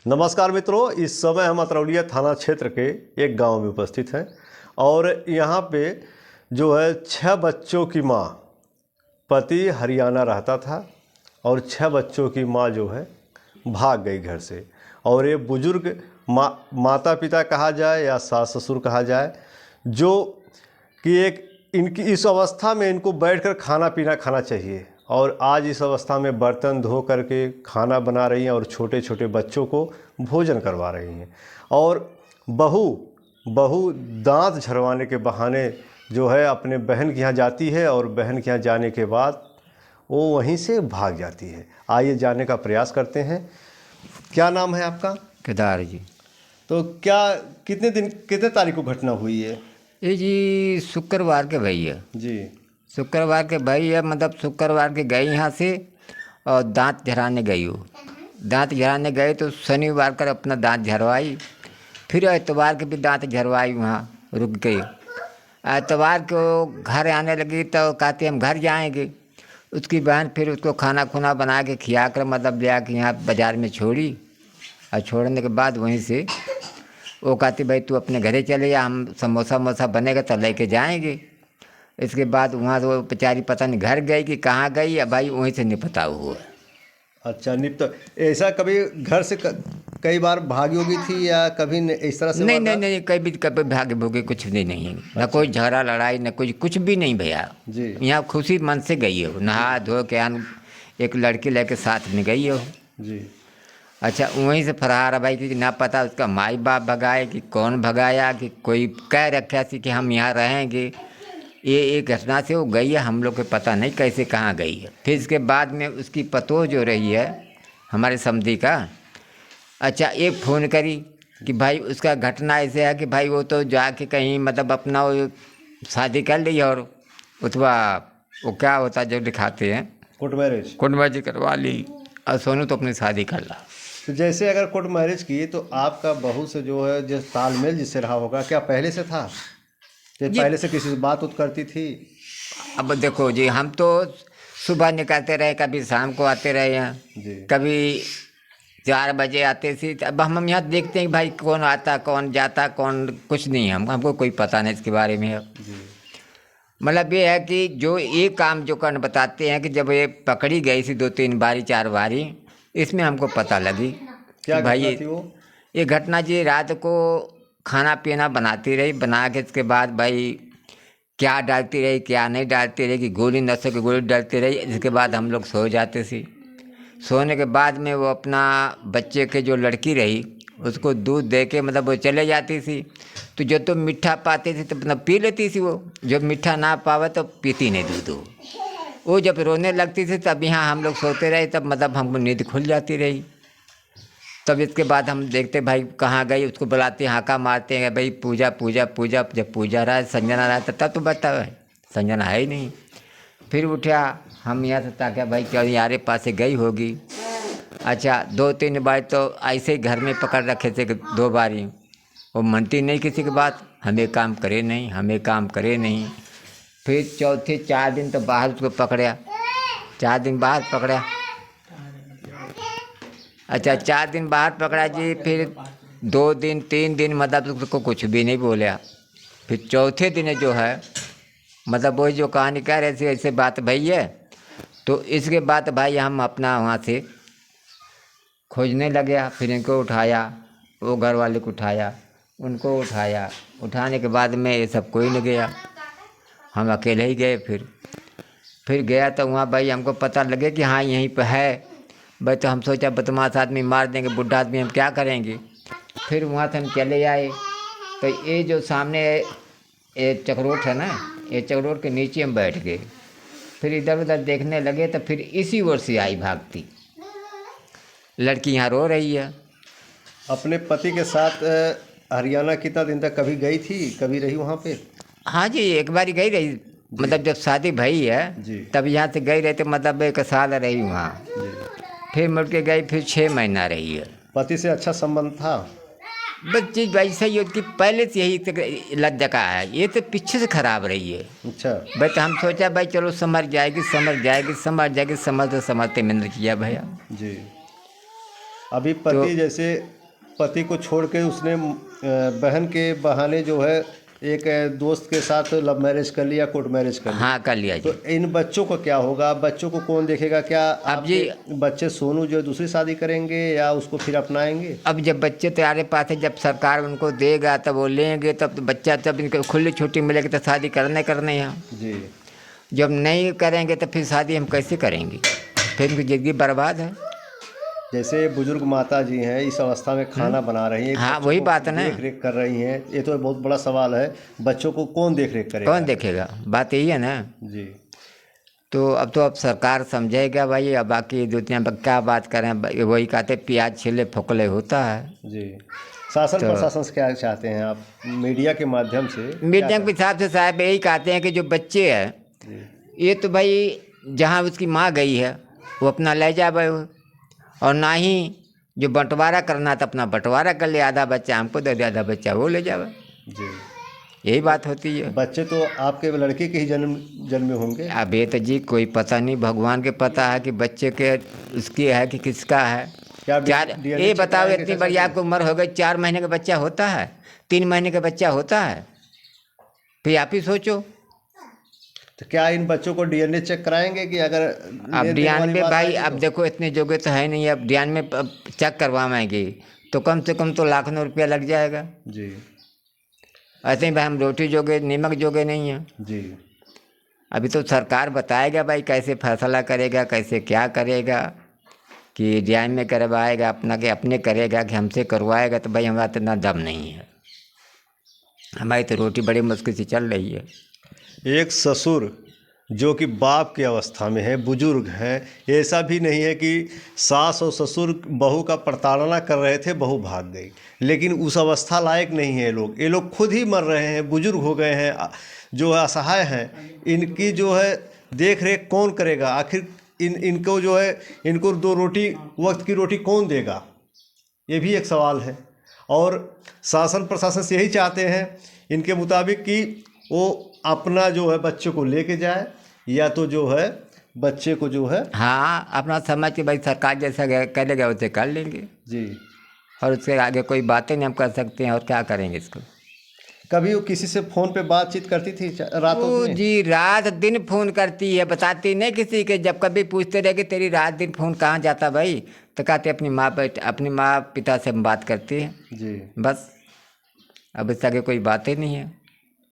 नमस्कार मित्रों, इस समय हम अतरौलिया थाना क्षेत्र के एक गांव में उपस्थित हैं और यहाँ पे जो है 6 बच्चों की माँ, पति हरियाणा रहता था और 6 बच्चों की माँ जो है भाग गई घर से। और ये बुजुर्ग माता पिता कहा जाए या सास ससुर कहा जाए, जो कि एक इनकी इस अवस्था में इनको बैठकर खाना पीना खाना चाहिए और आज इस अवस्था में बर्तन धो करके खाना बना रही हैं और छोटे छोटे बच्चों को भोजन करवा रही हैं। और बहू दांत झड़वाने के बहाने जो है अपने बहन के यहाँ जाती है और बहन के यहाँ जाने के बाद वो वहीं से भाग जाती है। आइए जानने का प्रयास करते हैं। क्या नाम है आपका? केदार जी। तो कितने तारीख को घटना हुई है? ये जी शुक्रवार के भाई है जी। शुक्रवार के भाई है, मतलब शुक्रवार के गई यहाँ से और दांत झड़ाने गई हो। दांत झड़ाने गए तो शनिवार कर अपना दांत झड़वाई, फिर एतवार के भी दांत झड़वाई, वहाँ रुक गई। एतवार को घर आने लगी तो कहते हम घर जाएंगे। उसकी बहन फिर उसको खाना खुना बना के खिया कर मतलब ले आके यहाँ बाज़ार में छोड़ी और छोड़ने के बाद वहीं से वो कहती भाई तू अपने घरे चले जा, हम समोसा वमोसा बनेगा तो लेके जाएंगे। इसके बाद वहाँ से वो बेचारी पता नहीं घर गई कि कहाँ गई, या भाई वहीं से नहीं पता हुआ। अच्छा, निपट ऐसा कभी घर से कई बार भागी होगी थी या कभी इस तरह से? नहीं, कभी भागे भोगे कुछ भी नहीं। अच्छा। न कोई झगड़ा लड़ाई न कुछ भी नहीं भैया जी। यहाँ खुशी मन से गई हो, नहा धो के एक लड़की लेके साथ में गई हो जी। अच्छा, वहीं से फरार है भाई, कि ना पता उसका माई बाप भगाए कि कौन भगाया, कि कोई कह रखा थी कि हम यहाँ रहेंगे। ये एक घटना से वो गई है, हम लोग को पता नहीं कैसे कहाँ गई है। फिर इसके बाद में उसकी पतोह जो रही है हमारे समधी का, अच्छा एक फ़ोन करी कि भाई उसका घटना ऐसे है कि भाई वो तो जाके कहीं मतलब अपना वो शादी कर ली और उतवा वो क्या होता जो दिखाते हैं कोर्ट मैरिज करवा ली और सोनू तो अपनी शादी कर ला। तो जैसे अगर कोर्ट मैरिज की तो आपका बहू से जो है जिस तालमेल जिससे रहा होगा, क्या पहले से था कि पहले से किसी से बात उत करती थी? अब देखो जी, हम तो सुबह निकलते रहे, कभी शाम को आते रहे हैं, कभी 4 बजे आते थे। अब हम यहाँ देखते हैं भाई कौन आता कौन जाता कौन, कुछ नहीं हमको कोई पता नहीं इसके बारे में। मतलब ये है कि जो ये काम जो करने बताते हैं कि जब ये पकड़ी गई थी 2-3 बारी 4 बारी, इसमें हमको पता लगी क्या भाई थी वो? ये घटना जी रात को खाना पीना बनाती रही, बना के इसके बाद भाई क्या डालती रही क्या नहीं डालती रही, कि गोली नशे की गोली डालती रही। इसके बाद हम लोग सो जाते थे। सोने के बाद में वो अपना बच्चे के जो लड़की रही उसको दूध दे के मतलब वो चले जाती थी। तो जो तो मीठा पाती थी तो मतलब पी लेती थी, वो जब मीठा ना पावे तो पीती नहीं दूध। वो जब रोने लगती थी तब यहाँ हम लोग सोते रहे, तब मतलब हमको नींद खुल जाती रही। तब इसके बाद हम देखते भाई कहाँ गई, उसको बुलाते हाका मारते हैं भाई पूजा। जब पूजा रहा संजना रहा तब तो बता है संजना है ही नहीं। फिर उठा हम यहाँ से ताकि भाई क्या यारे पास से गई होगी। अच्छा 2-3 बार तो ऐसे ही घर में पकड़ रखे थे, 2 बारी वो मनती नहीं किसी की बात, हमें काम करे नहीं। फिर चौथे 4 दिन तो बाहर उसको पकड़ा, 4 दिन बाहर पकड़ा। अच्छा 4 दिन बाहर पकड़ा जी, फिर 2 दिन 3 दिन मतलब उसको कुछ भी नहीं बोला। फिर चौथे दिन जो है मतलब वही जो कहानी कह रहे थे ऐसे बात भई है। तो इसके बाद भाई हम अपना वहाँ से खोजने लगे। फिर इनको उठाया, वो घर वाले को उठाया, उनको उठाया, उठाने के बाद में ये सब कोई नहीं गया, हम अकेले ही गए। फिर गया तो वहाँ भाई हमको पता लगे कि हाँ यहीं पे है भाई। तो हम सोचा बदमाश आदमी मार देंगे, बुढ़ा आदमी हम क्या करेंगे। फिर वहाँ से हम चले आए तो ये जो सामने ये चक्रोट है ना, ये चक्रोट के नीचे हम बैठ गए। फिर इधर उधर देखने लगे तो फिर इसी ओर से आई भागती लड़की, यहाँ रो रही है। अपने पति के साथ हरियाणा कितना दिन तक कभी गई थी, कभी रही वहाँ पे? हाँ जी, एक बार गई रही, मतलब जब शादी भई है तब यहाँ से गई रही तो मतलब 1 साल रही वहाँ। फिर मुड़ के गई, फिर 6 महीना रही है। पति से अच्छा संबंध था? बस चीज़ वैसे ही कि पहले से यही लग जका है, ये तो पीछे से खराब रही है। अच्छा भाई तो हम सोचा भाई चलो समझ जाएगी, समझते समझते मिन्नत किया भैया जी। अभी पति जैसे पति को छोड़ के उसने बहन के बहाने जो है एक दोस्त के साथ लव मैरिज कर लिया, कोर्ट मैरिज कर लिया। हाँ कर लिया जी। तो इन बच्चों का क्या होगा? बच्चों को कौन देखेगा? क्या अब जी आपके बच्चे सोनू जो है दूसरी शादी करेंगे या उसको फिर अपनाएंगे? अब जब बच्चे तुम्हारे पास है, जब सरकार उनको देगा तब वो लेंगे, तब तो बच्चा तब इनको खुली छुट्टी मिलेगी तो शादी करने हैं। जी। जब नहीं करेंगे तो फिर शादी हम कैसे करेंगे? फिर उनकी ज़िंदगी बर्बाद है। जैसे बुजुर्ग माता जी हैं इस अवस्था में खाना बना रही हैं, हाँ बच्चों वही को बात है ना। देख रेख कर रही हैं, ये तो बहुत बड़ा सवाल है। बच्चों को कौन देख रेख करेगा? कौन देखेगा? बात यही है ना। जी। तो अब सरकार समझेगा भाई। अब बाकी दुनिया में क्या बात करें, वही कहते प्याज छिले फोकले होता है। जी। शासन तो प्रशासन से क्या चाहते हैं आप मीडिया के माध्यम से? मीडिया के हिसाब से साहब यही कहते हैं कि जो बच्चे हैं जी। ये तो भाई जहाँ उसकी माँ गई है वो अपना ले जाए, और ना ही जो बंटवारा करना तो अपना बंटवारा कर ले, आधा बच्चा हमको दे दे, आधा बच्चा वो ले जाए। जी। यही बात होती है। बच्चे तो आपके लड़के के ही जन्मे होंगे। अब ये तो जी कोई पता नहीं, भगवान के पता है कि बच्चे के उसकी है कि किसका है। क्या चार DNA ये चेक बताओ, कराएंगे इतनी चाचा बड़ी जी? आपको उम्र हो गई, 4 महीने का बच्चा होता है, 3 महीने का बच्चा होता है, फिर आप ही सोचो। तो क्या इन बच्चों को DNA चेक कराएंगे कि अगर अब लेन देन ध्यान वाली में बात भाई, आएगी अब तो? देखो इतने जोगे तो है नहीं, अब ध्यान में चेक करवाएंगे तो कम से कम तो लाखों रुपया लग जाएगा। जी। ऐसे ही भाई हम रोटी जोगे नमक जोगे नहीं हैं। जी। अभी तो सरकार बताएगा भाई कैसे फैसला करेगा, कैसे क्या करेगा, कि ध्यान में करवाएगा अपना कि अपने करेगा कि हमसे करवाएगा। तो भाई हमारा तो इतना दम नहीं है, हमारी तो रोटी बड़ी मुश्किल से चल रही है। एक ससुर जो कि बाप की अवस्था में है, बुजुर्ग हैं, ऐसा भी नहीं है कि सास और ससुर बहू का प्रताड़ना कर रहे थे, बहू भाग गई, लेकिन उस अवस्था लायक नहीं है ये लोग खुद ही मर रहे हैं, बुजुर्ग हो गए हैं, जो असहाय हैं। इनकी जो है देख रेख कौन करेगा? आखिर इनको जो है इनको 2 रोटी वक्त की रोटी कौन देगा? ये भी एक सवाल है। और शासन प्रशासन से यही चाहते हैं इनके मुताबिक कि वो अपना जो है बच्चे को लेके जाए, या तो जो है बच्चे को जो है हाँ अपना समझ के भाई सरकार जैसा करेगा वैसे कर लेंगे, जी। और उसके आगे कोई बातें नहीं हम कर सकते हैं, और क्या करेंगे इसको। कभी वो किसी से फ़ोन पे बातचीत करती थी रातों वो में? जी रात दिन फ़ोन करती है, बताती नहीं किसी के। जब कभी पूछते रहे कि तेरी रात दिन फ़ोन कहाँ जाता भाई, तो कहते अपनी माँ पिता से हम बात करती हैं जी। बस। अब इससे आगे कोई बातें नहीं है।